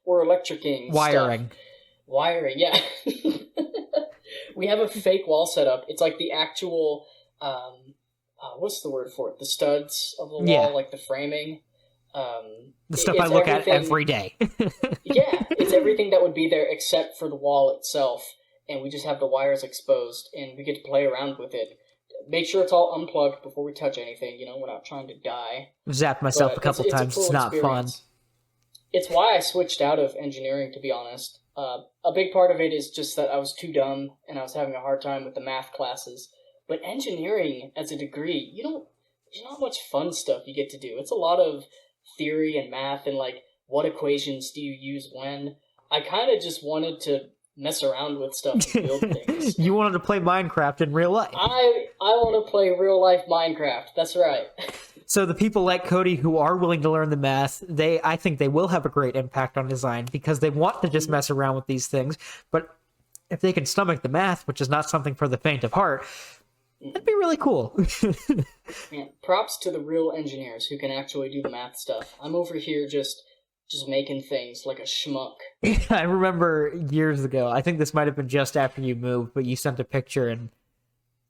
We're electrocuting wiring. Stuff. Wiring, yeah. We have a fake wall set up. It's like the actual, what's the word for it? The studs of the wall, like the framing. The stuff I look at every day. Yeah, it's everything that would be there except for the wall itself. And we just have the wires exposed, and we get to play around with it. Make sure it's all unplugged before we touch anything. We're not trying to die. Zapped myself a couple times. It's not fun. It's why I switched out of engineering, to be honest. A big part of it is just that I was too dumb, and I was having a hard time with the math classes. But engineering, as a degree, there's not much fun stuff you get to do. It's a lot of theory and math, and like, what equations do you use when? I kind of just wanted to mess around with stuff and build things. You wanted to play Minecraft in real life. I want to play real life Minecraft. That's right. So the people like Cody who are willing to learn the math, I think they will have a great impact on design because they want to just mess around with these things. But if they can stomach the math, which is not something for the faint of heart, that'd be really cool. Man, props to the real engineers who can actually do the math stuff. I'm over here just making things like a schmuck. I remember years ago, I think this might have been just after you moved, but you sent a picture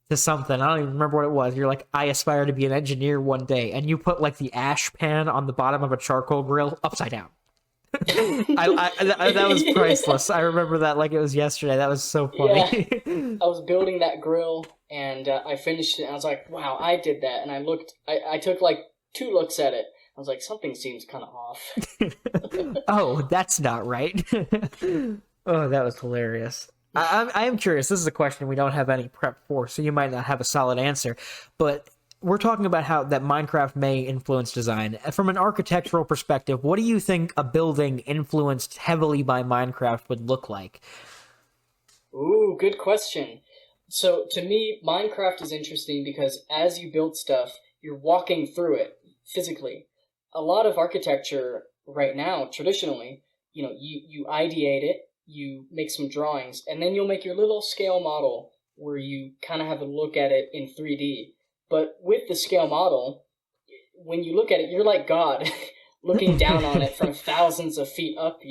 to something. I don't even remember what it was. You're like, I aspire to be an engineer one day. And you put like the ash pan on the bottom of a charcoal grill upside down. That was priceless. I remember that like it was yesterday. That was so funny. Yeah. I was building that grill and I finished it. And I was like, wow, I did that. And I took like 2 looks at it. I was like, something seems kind of off. Oh, that's not right. Oh, that was hilarious. I am curious. This is a question we don't have any prep for, so you might not have a solid answer. But we're talking about how that Minecraft may influence design. From an architectural perspective, what do you think a building influenced heavily by Minecraft would look like? Ooh, good question. So to me, Minecraft is interesting because as you build stuff, you're walking through it physically. A lot of architecture right now, traditionally, you ideate it, you make some drawings, and then you'll make your little scale model where you kind of have a look at it in 3D. But with the scale model, when you look at it, you're like God, looking down on it from thousands of feet up,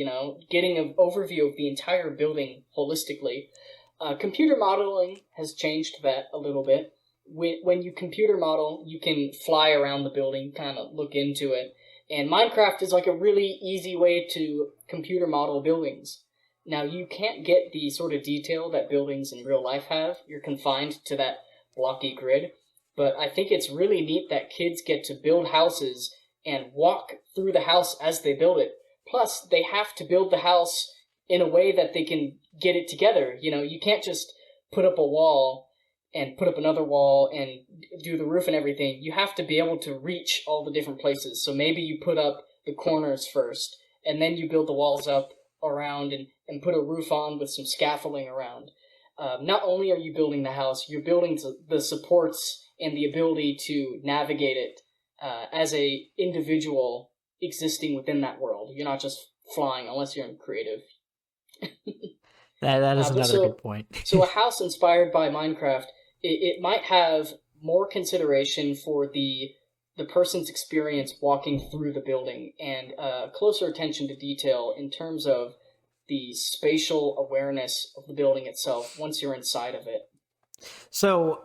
getting an overview of the entire building holistically. Computer modeling has changed that a little bit. When you computer model, you can fly around the building, kind of look into it. And Minecraft is like a really easy way to computer model buildings. Now, you can't get the sort of detail that buildings in real life have. You're confined to that blocky grid. But I think it's really neat that kids get to build houses and walk through the house as they build it. Plus, they have to build the house in a way that they can get it together. You can't just put up a wall and put up another wall and do the roof and everything. You have to be able to reach all the different places. So maybe you put up the corners first, and then you build the walls up around and put a roof on with some scaffolding around. Not only are you building the house, you're building the supports and the ability to navigate it as a individual existing within that world. You're not just flying unless you're in creative. That is another good point. So a house inspired by Minecraft, it might have more consideration for the person's experience walking through the building and closer attention to detail in terms of the spatial awareness of the building itself once you're inside of it. So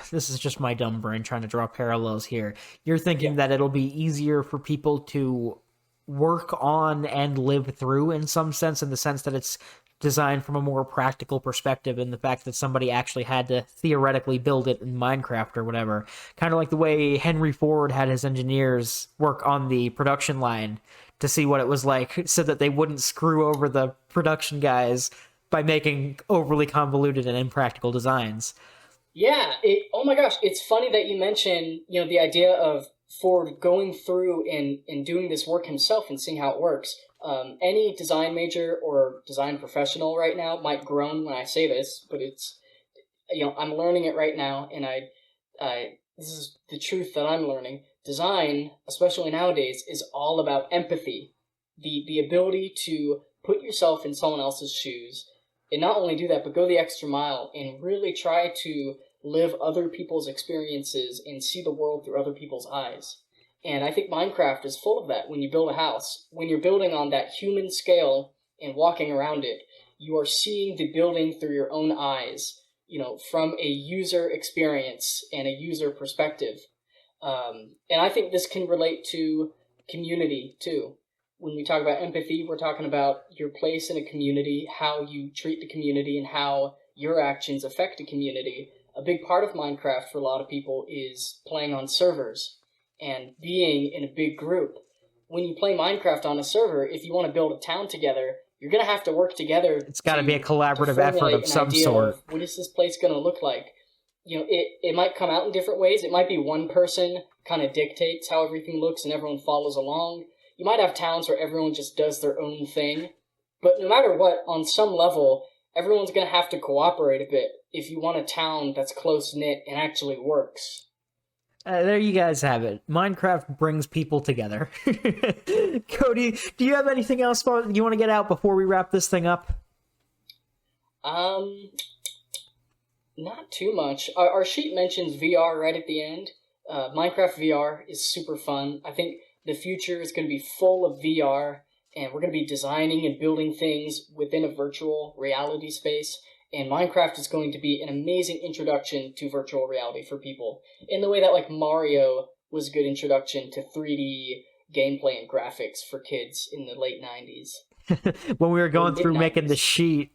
this is just my dumb brain trying to draw parallels here. You're thinking that it'll be easier for people to work on and live through in some sense, in the sense that it's designed from a more practical perspective, and the fact that somebody actually had to theoretically build it in Minecraft or whatever. Kind of like the way Henry Ford had his engineers work on the production line to see what it was like, so that they wouldn't screw over the production guys by making overly convoluted and impractical designs. Yeah, oh my gosh, it's funny that you mention, the idea of Ford going through and doing this work himself and seeing how it works. Any design major or design professional right now might groan when I say this, but it's, I'm learning it right now, and this is the truth that I'm learning. Design, especially nowadays, is all about empathy. The ability to put yourself in someone else's shoes, and not only do that, but go the extra mile and really try to live other people's experiences and see the world through other people's eyes. And I think Minecraft is full of that. When you build a house, when you're building on that human scale and walking around it, you are seeing the building through your own eyes, from a user experience and a user perspective. And I think this can relate to community too. When we talk about empathy, we're talking about your place in a community, how you treat the community, and how your actions affect a community. A big part of Minecraft for a lot of people is playing on servers and being in a big group. When you play Minecraft on a server, if you want to build a town together, you're going to have to work together. It's got to be a collaborative effort of some sort. What is this place going to look like? It might come out in different ways. It might be one person kind of dictates how everything looks and everyone follows along. You might have towns where everyone just does their own thing. But no matter what, on some level, everyone's going to have to cooperate a bit if you want a town that's close-knit and actually works. There you guys have it. Minecraft brings people together. Cody, do you have anything else you want to get out before we wrap this thing up? Not too much. Our sheet mentions VR right at the end. Minecraft VR is super fun. I think the future is going to be full of VR, and we're going to be designing and building things within a virtual reality space. And Minecraft is going to be an amazing introduction to virtual reality for people, in the way that like Mario was a good introduction to 3D gameplay and graphics for kids in the late 90s. When we were going through making the sheet,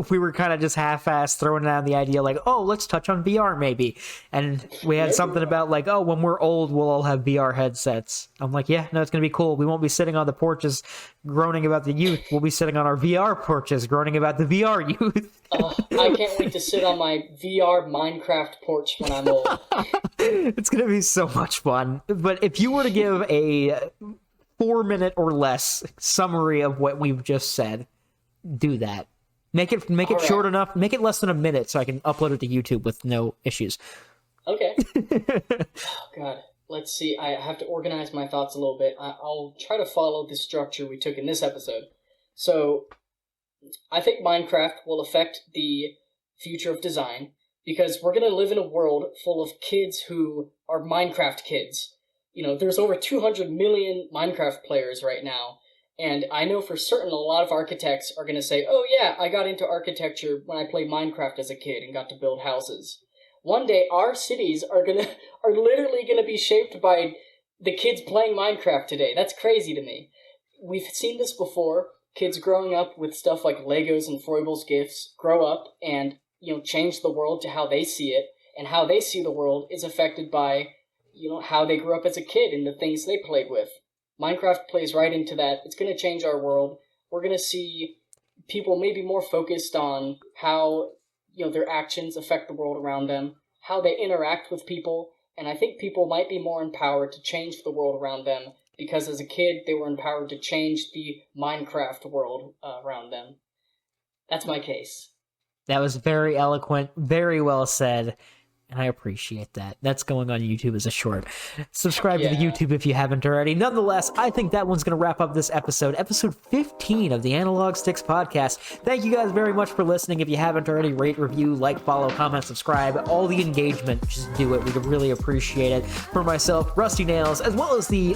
we were kind of just half-assed throwing down the idea like, oh, let's touch on VR maybe. And we had something about like, oh, when we're old, we'll all have VR headsets. I'm like, yeah, no, it's going to be cool. We won't be sitting on the porches groaning about the youth. We'll be sitting on our VR porches groaning about the VR youth. I can't wait to sit on my VR Minecraft porch when I'm old. It's going to be so much fun. But if you were to give a 4-minute or less summary of what we've just said, do that. Make it All short right. enough. Make it less than a minute so I can upload it to YouTube with no issues. Okay. Oh, God. Let's see. I have to organize my thoughts a little bit. I'll try to follow the structure we took in this episode. So, I think Minecraft will affect the future of design because we're going to live in a world full of kids who are Minecraft kids. You know, there's over 200 million Minecraft players right now, and I know for certain a lot of architects are going to say, oh yeah, I got into architecture when I played Minecraft as a kid and got to build houses. One day our cities are literally gonna be shaped by the kids playing Minecraft today. That's crazy to me. We've seen this before. Kids growing up with stuff like Legos and Froebel's gifts grow up and, change the world to how they see it, and how they see the world is affected by, how they grew up as a kid and the things they played with. Minecraft plays right into that. It's gonna change our world. We're gonna see people maybe more focused on how their actions affect the world around them, how they interact with people, and I think people might be more empowered to change the world around them because as a kid they were empowered to change the Minecraft world around them. That's my case. That was very eloquent, very well said, and I appreciate that. That's going on YouTube as a short. Subscribe to the Yeah. YouTube if you haven't already. Nonetheless, I think that one's going to wrap up this episode 15 of the Analog Sticks podcast. Thank you guys very much for listening. If you haven't already, rate, review, like, follow, comment, subscribe, all the engagement, just do it. We would really appreciate it. For myself, Rusty Nails, as well as the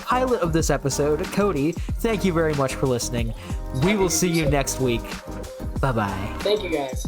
pilot of this episode, Cody, thank you very much for listening. We will see you next week. Bye-bye. Thank you guys.